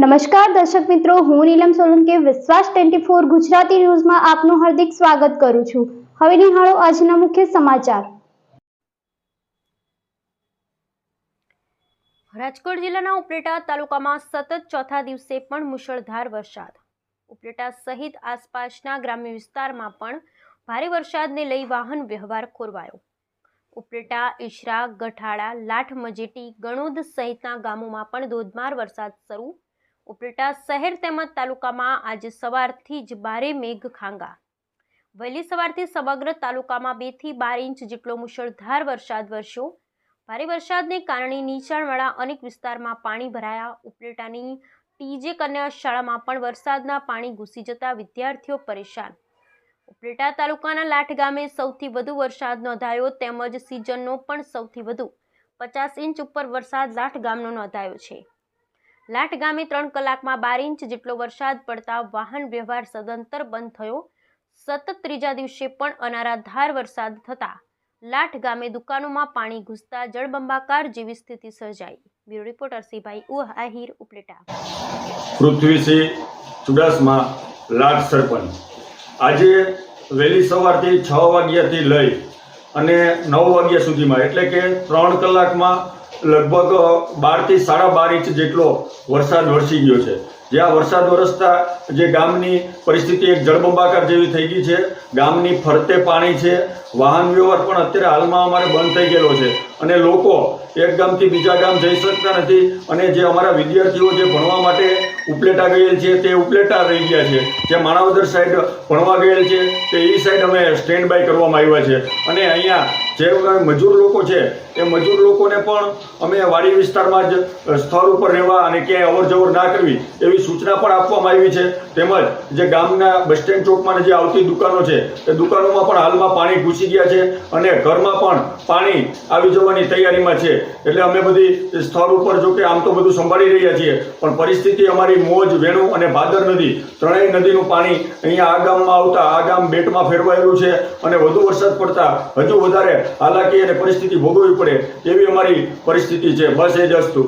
નમસ્કાર દર્શક મિત્રો, હું નીલમ સોલંકી વિશ્વાસ 24 ગુજરાતી ન્યૂઝમાં આપનું હાર્દિક સ્વાગત કરું છું। હવે નિહાળો આજના મુખ્ય સમાચાર। રાજકોટ જિલ્લાના ઉપલેટા તાલુકામાં સતત ચોથા દિવસે પણ મુશળધાર વરસાદ। ઉપલેટા સહિત આસપાસના ગ્રામ્ય વિસ્તારમાં પણ ભારે વરસાદને લઈ વાહન વ્યવહાર ખોરવાયો। ઉપલેટા, ઈશરા, ગઠાળા, લાઠ મજેટી, ગણોદ સહિતના ગામોમાં પણ ધોધમાર વરસાદ શરૂ। ઉપલેટા શહેર તેમજ તાલુકામાં આજે સવારથી જ ભારે મેઘ ખાંગા। વહેલી સવારથી સમગ્ર તાલુકામાં 2 થી 12 ઇંચ જેટલો મુશળધાર વરસાદ વરસ્યો। ભારે વરસાદને કારણે નીચાણવાળા અનેક વિસ્તારમાં પાણી ભરાયા। ઉપલેટાની ટીજે કન્યા શાળામાં પણ વરસાદના પાણી ઘૂસી જતા વિદ્યાર્થીઓ પરેશાન। ઉપલેટા તાલુકાના લાઠ ગામે સૌથી વધુ વરસાદ નોંધાયો તેમજ સિઝનનો પણ સૌથી વધુ 50 ઇંચ ઉપર વરસાદ લાઠ ગામનો નોંધાયો છે। લાઠ ગામે 3 કલાકમાં 12 ઇંચ જેટલો વરસાદ પડતા વાહન વ્યવહાર સદંતર બંધ થયો। સતત ત્રીજા દિવસે પણ અનારાધાર વરસાદ થતા લાઠ ગામે દુકાનોમાં પાણી ઘૂસતા જળબંબાકાર જેવી સ્થિતિ સર્જાઈ। Bureau reporter Sibhai Ahir, Upleta. પૃથ્વીસિંહ ચુડાસમા, લાઠ સરપંચ। આજે વહેલી સવારથી 6 વાગ્યાથી લઈ અને 9 વાગ્યા સુધીમાં એટલે કે 3 કલાકમાં લગભગ 12 થી 12.5 ઇંચ જેટલો વરસાદ વરસી ગયો છે। જે આ વરસાદ વરસતા જે ગામની પરિસ્થિતિ એક જળબંબાકાર જેવી થઈ ગઈ છે। ગામની ફરતે પાણી છે। વાહન વ્યવહાર પણ અત્યારે હાલમાં અમારે બંધ થઈ ગયેલો છે અને લોકો એક ગામથી બીજા ગામ જઈ શકતા નથી અને જે અમારા વિદ્યાર્થીઓ જે ભણવા માટે ઉપલેટા ગયેલ છે તે ઉપલેટા રહી ગયા છે। જે માણાવદર સાઈડ ભણવા ગયેલ છે તે એ સાઈડ અમે સ્ટેન્ડ બાય કરવામાં આવ્યા છે અને અહીંયા જે મજૂર લોકો છે એ મજૂર લોકોને પણ અમે વાડી વિસ્તારમાં જ સ્થળ ઉપર રહેવા અને ક્યાંય અવર જવર ના કરવી એવી સૂચના પણ આપવામાં આવી છે। તેમજ જે ગામના બસ સ્ટેન્ડ ચોકમાં જે આવતી દુકાનો છે એ દુકાનોમાં પણ હાલમાં પાણી ઘૂસી ગયા છે અને ઘરમાં પણ પાણી આવી જવાની તૈયારીમાં છે। એટલે અમે બધી સ્થળ ઉપર જો કે આમ તો બધું સંભાળી રહ્યા છીએ પણ પરિસ્થિતિ અમારી મોજ, વેણુ અને ભાદર નદી ત્રણેય નદીનું પાણી અહીંયા આ ગામમાં આવતા આ ગામ બેટમાં ફેરવાયેલું છે અને વધુ વરસાદ પડતા હજુ વધારે હાલાકી અને પરિસ્થિતિ ભોગવવી પડે એવી અમારી પરિસ્થિતિ છે। બસ એ જ વસ્તુ।